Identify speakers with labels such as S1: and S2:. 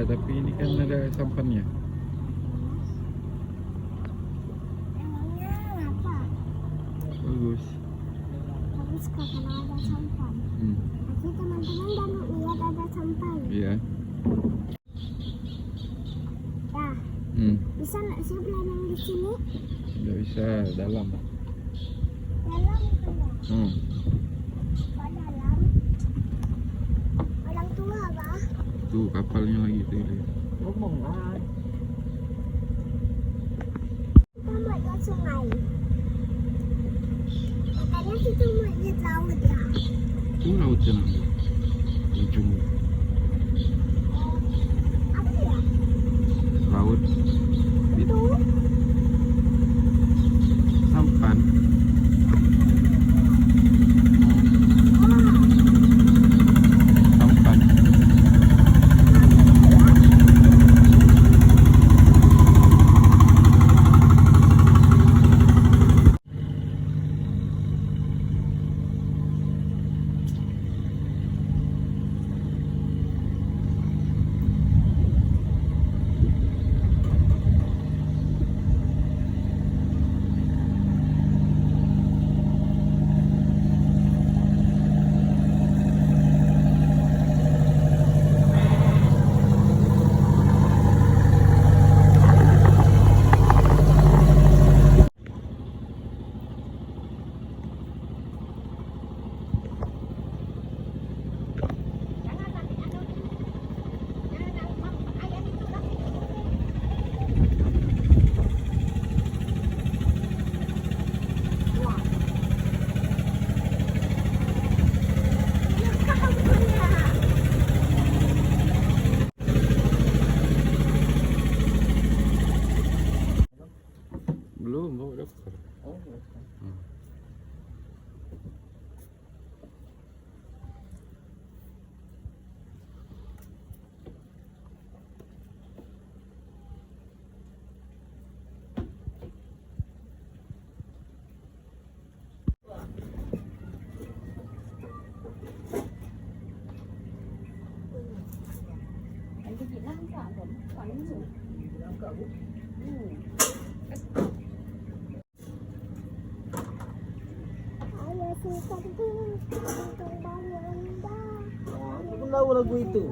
S1: tapi ini kan ada sampannya.
S2: Emangnya apa?
S1: Bagus.
S2: Bagus karena ada sampan. Tapi teman-teman baru lihat ada sampan.
S1: Iya.
S2: Dah. Bisa nggak sih berenang di sini?
S1: Nggak bisa, dalam.
S2: Dalam kan ya?
S1: Hmm.
S2: Kok dalam? Orang tua kah?
S1: Tuh kapalnya lagi tuh.
S3: Ngomong lah.
S2: Kita mau lihat sungai. Katanya kita mau lihat laut ya.
S1: Tuh laut sana. Ujung
S2: Apa ya?
S1: laut.
S2: Itu
S1: Sampan. Sampan. Belum bawa daftar.
S3: Oh,
S4: anh cái gì nó không chọn rồi, còn cái gì?
S2: ayo si cantik, cantik banyak indah.
S3: aku pun tahu lagu itu.